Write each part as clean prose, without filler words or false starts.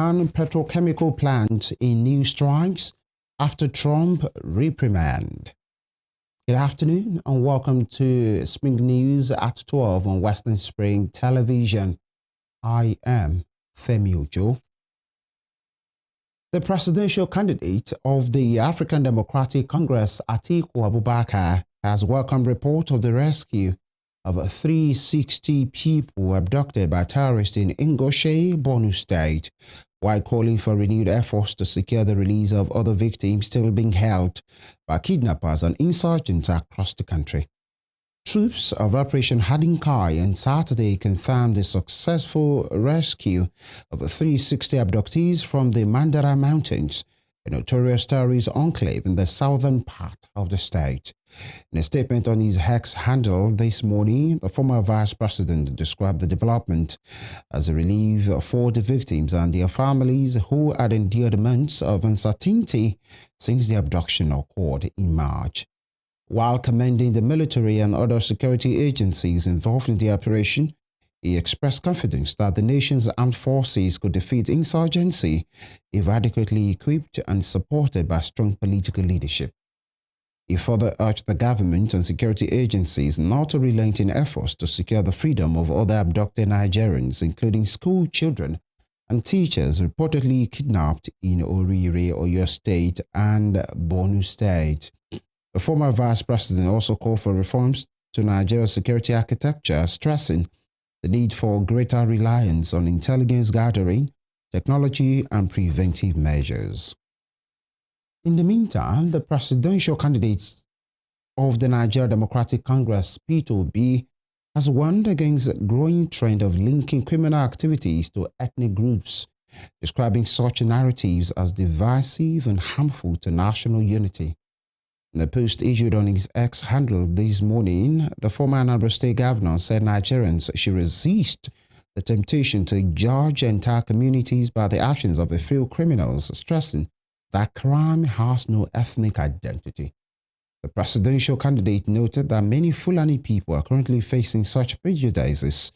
And petrochemical plant in new strikes after Trump reprimand. Good afternoon and welcome to Spring News at 12 on Western Spring Television. I am Femi Ojo. The presidential candidate of the African Democratic Congress, Atiku Abubakar, has welcomed report of the rescue of 360 people abducted by terrorists in Ingoshe, Borno State, while calling for renewed efforts to secure the release of other victims still being held by kidnappers and insurgents across the country. Troops of Operation Hadinkai on Saturday confirmed the successful rescue of 360 abductees from the Mandara Mountains, a notorious terrorist enclave in the southern part of the state. In a statement on his X handle this morning, the former vice president described the development as a relief for the victims and their families who had endured months of uncertainty since the abduction occurred in March. While commending the military and other security agencies involved in the operation, he expressed confidence that the nation's armed forces could defeat insurgency if adequately equipped and supported by strong political leadership. He further urged the government and security agencies not to relent in efforts to secure the freedom of other abducted Nigerians, including school children and teachers reportedly kidnapped in Orire, Oyo State and Borno State. The former vice president also called for reforms to Nigeria's security architecture, stressing the need for greater reliance on intelligence gathering, technology, and preventive measures. In the meantime, the presidential candidate of the Nigeria Democratic Congress, Peter Obi, has warned against a growing trend of linking criminal activities to ethnic groups, describing such narratives as divisive and harmful to national unity. In a post issued on his X handle this morning, the former Anambra State governor said Nigerians should resist the temptation to judge entire communities by the actions of a few criminals, stressing that crime has no ethnic identity. The presidential candidate noted that many Fulani people are currently facing such prejudices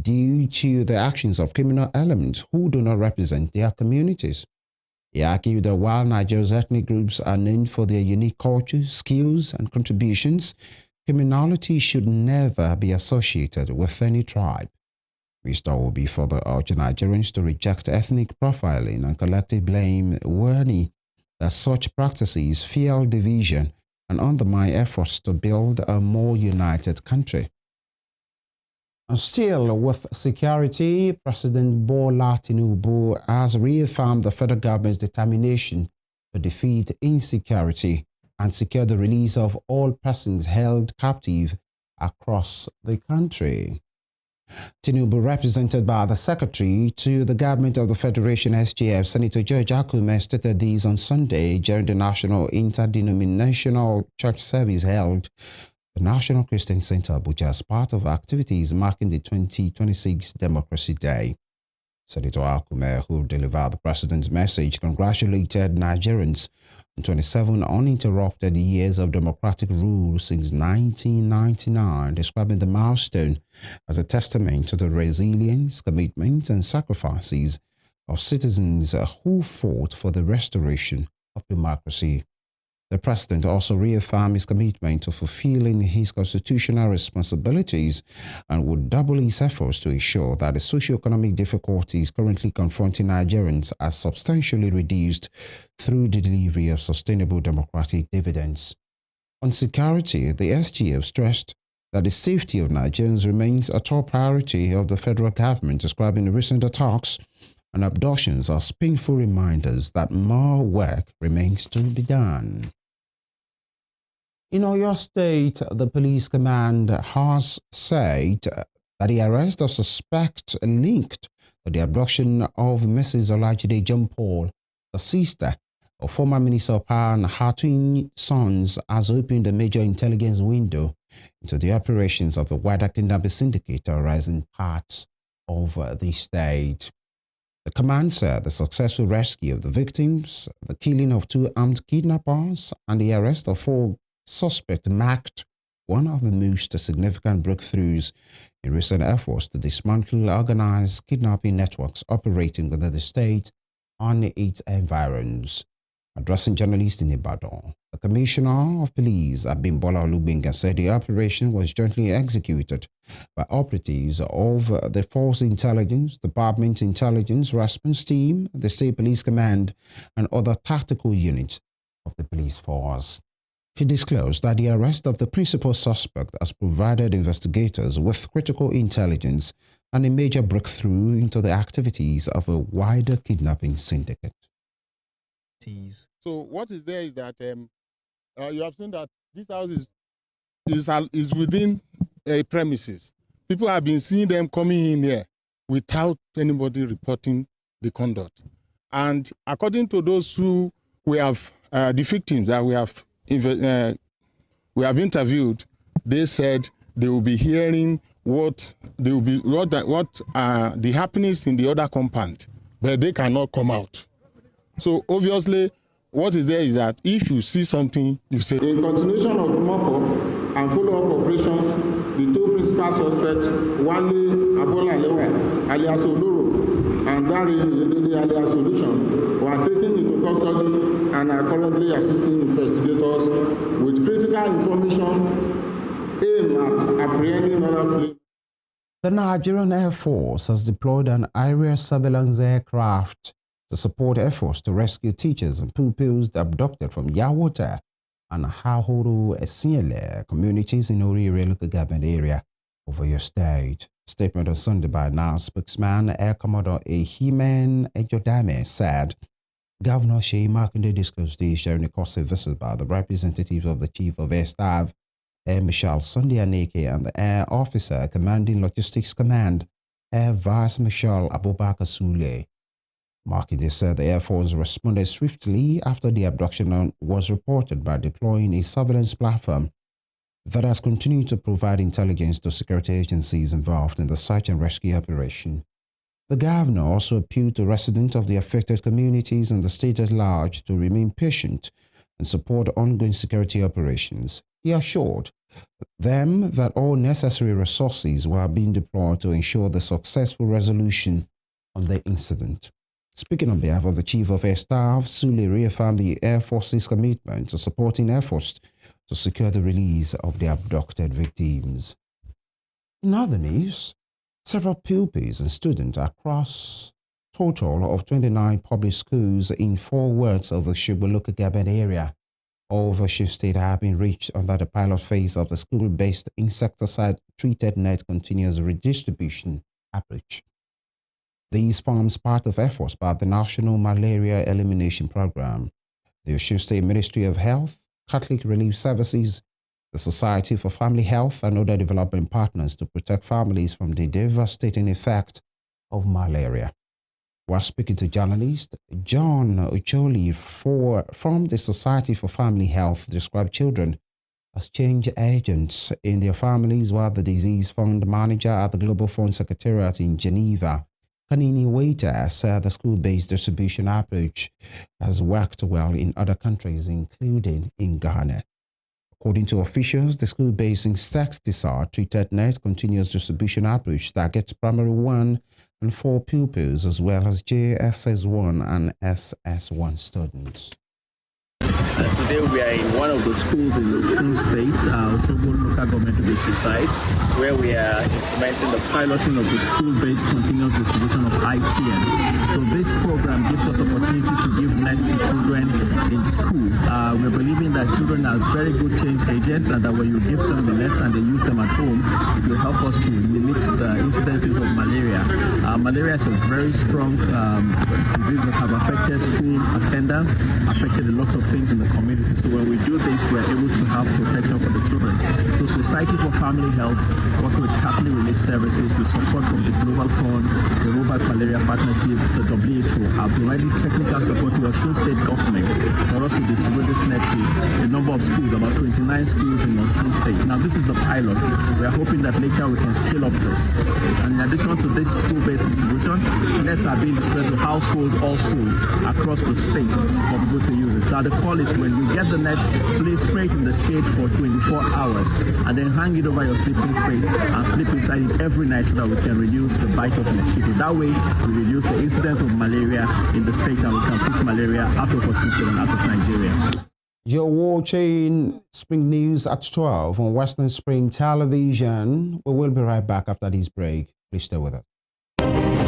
due to the actions of criminal elements who do not represent their communities. He argued that while Nigeria's ethnic groups are known for their unique culture, skills, and contributions, criminality should never be associated with any tribe. Mr. Obi further urged Nigerians to reject ethnic profiling and collective blame, warning that such practices fuel division and undermine efforts to build a more united country. And still with security, President Bola Tinubu has reaffirmed the federal government's determination to defeat insecurity and secure the release of all persons held captive across the country. Tinubu, represented by the Secretary to the Government of the Federation SGF, Senator George Akume, stated this on Sunday during the National Interdenominational Church Service held at the National Christian Center Abuja as part of activities marking the 2026 Democracy Day. Senator Akume, who delivered the President's message, congratulated Nigerians on 27 uninterrupted years of democratic rule since 1999, describing the milestone as a testament to the resilience, commitment, and sacrifices of citizens who fought for the restoration of democracy. The President also reaffirmed his commitment to fulfilling his constitutional responsibilities and would double his efforts to ensure that the socio-economic difficulties currently confronting Nigerians are substantially reduced through the delivery of sustainable democratic dividends. On security, the SGF stressed that the safety of Nigerians remains a top priority of the federal government, describing the recent attacks and abductions as painful reminders that more work remains to be done. In Oyo State, the police command has said that the arrest of suspects linked to the abduction of Mrs. Olajide John Paul, the sister of former Minister of Power and her twin sons, has opened a major intelligence window into the operations of the wider kidnapping syndicate terrorizing parts of the state. The command said the successful rescue of the victims, the killing of 2 armed kidnappers, and the arrest of 4 suspects marked one of the most significant breakthroughs in recent efforts to dismantle organized kidnapping networks operating within the state on its environs. Addressing journalists in Ibadan, the Commissioner of Police, Abimbola Olubenga, said the operation was jointly executed by operatives of the Force Intelligence, Department Intelligence Response Team, the State Police Command, and other tactical units of the police force. He disclosed that the arrest of the principal suspect has provided investigators with critical intelligence and a major breakthrough into the activities of a wider kidnapping syndicate. So what is there is that you have seen that this house is within premises. People have been seeing them coming in here without anybody reporting the conduct. And according to those who we have, the victims that we have interviewed, they said they will be hearing the happenings in the other compound, but they cannot come out. So obviously, what is there is that if you see something, you say. In continuation of mop-up and follow-up operations, the two principal suspects, Wale Abolalewa alias Oloro and Dari Yedele alias Solution, were taken into custody and are currently assisting investigators with critical information aimed at apprehending other fleet. The Nigerian Air Force has deployed an area surveillance aircraft to support efforts to rescue teachers and pupils abducted from Yawota and Hahoro Esiele communities in Orire local government area of Oyo State. Statement on Sunday by now spokesman Air Commodore Ehimen Ejodame said Governor Sheyi Makinde disclosed this during a course of visit by the representatives of the Chief of Air Staff, Air Marshal Sunday Aneke, and the Air Officer Commanding Logistics Command, Air Vice Marshal Abubakar Sule. Makinde said the Air Force responded swiftly after the abduction was reported by deploying a surveillance platform that has continued to provide intelligence to security agencies involved in the search and rescue operation. The governor also appealed to residents of the affected communities and the state at large to remain patient and support ongoing security operations. He assured them that all necessary resources were being deployed to ensure the successful resolution of the incident. Speaking on behalf of the Chief of Air Staff, Sule reaffirmed the Air Force's commitment to supporting efforts to secure the release of the abducted victims. In other news, several pupils and students across a total of 29 public schools in 4 wards of the Osogbo local government area of Osun State have been reached under the pilot phase of the school-based insecticide-treated net continuous redistribution approach. These forms part of efforts by the National Malaria Elimination Program, the Osun State Ministry of Health, Catholic Relief Services, the Society for Family Health, and other development partners to protect families from the devastating effect of malaria. While speaking to journalist John Ocholi from the Society for Family Health, described children as change agents in their families, while the disease fund manager at the Global Fund Secretariat in Geneva, Kanini Waiter, said the school-based distribution approach has worked well in other countries, including in Ghana. According to officials, the school-based insecticide-treated net continuous distribution approach targets primary 1 and 4 pupils, as well as JSS1 and SS1 students. Today we are in one of the schools in Osun State, Osogbo local government to be precise, where we are implementing the piloting of the school-based continuous distribution of ITN. So this program gives us opportunity to give nets to children in school. We're believing that children are very good change agents, and that when you give them the nets and they use them at home, it will help us to limit the incidences of malaria. Malaria is a very strong disease that have affected school attendance, affected a lot of things in the community. So when we do this, we're able to have protection for the children. So Society for Family Health, working with Catholic Relief Services, with support from the Global Fund, the Robot Malaria Partnership, the WHO, have provided technical support to the Osun State government for us to distribute this net to a number of schools, about 29 schools in Osun State. Now this is the pilot. We are hoping that later we can scale up this. And in addition to this school-based distribution, nets are being distributed to households also across the state for people to use it. Now the call is When you get the net, place straight in the shade for 24 hours and then hang it over your sleeping space and sleep inside it every night so that we can reduce the bite of mosquito. That way, we reduce the incidence of malaria in the state and we can push malaria out of our system and out of Nigeria. You're watching Spring News at 12 on Western Spring Television. We will be right back after this break. Please stay with us.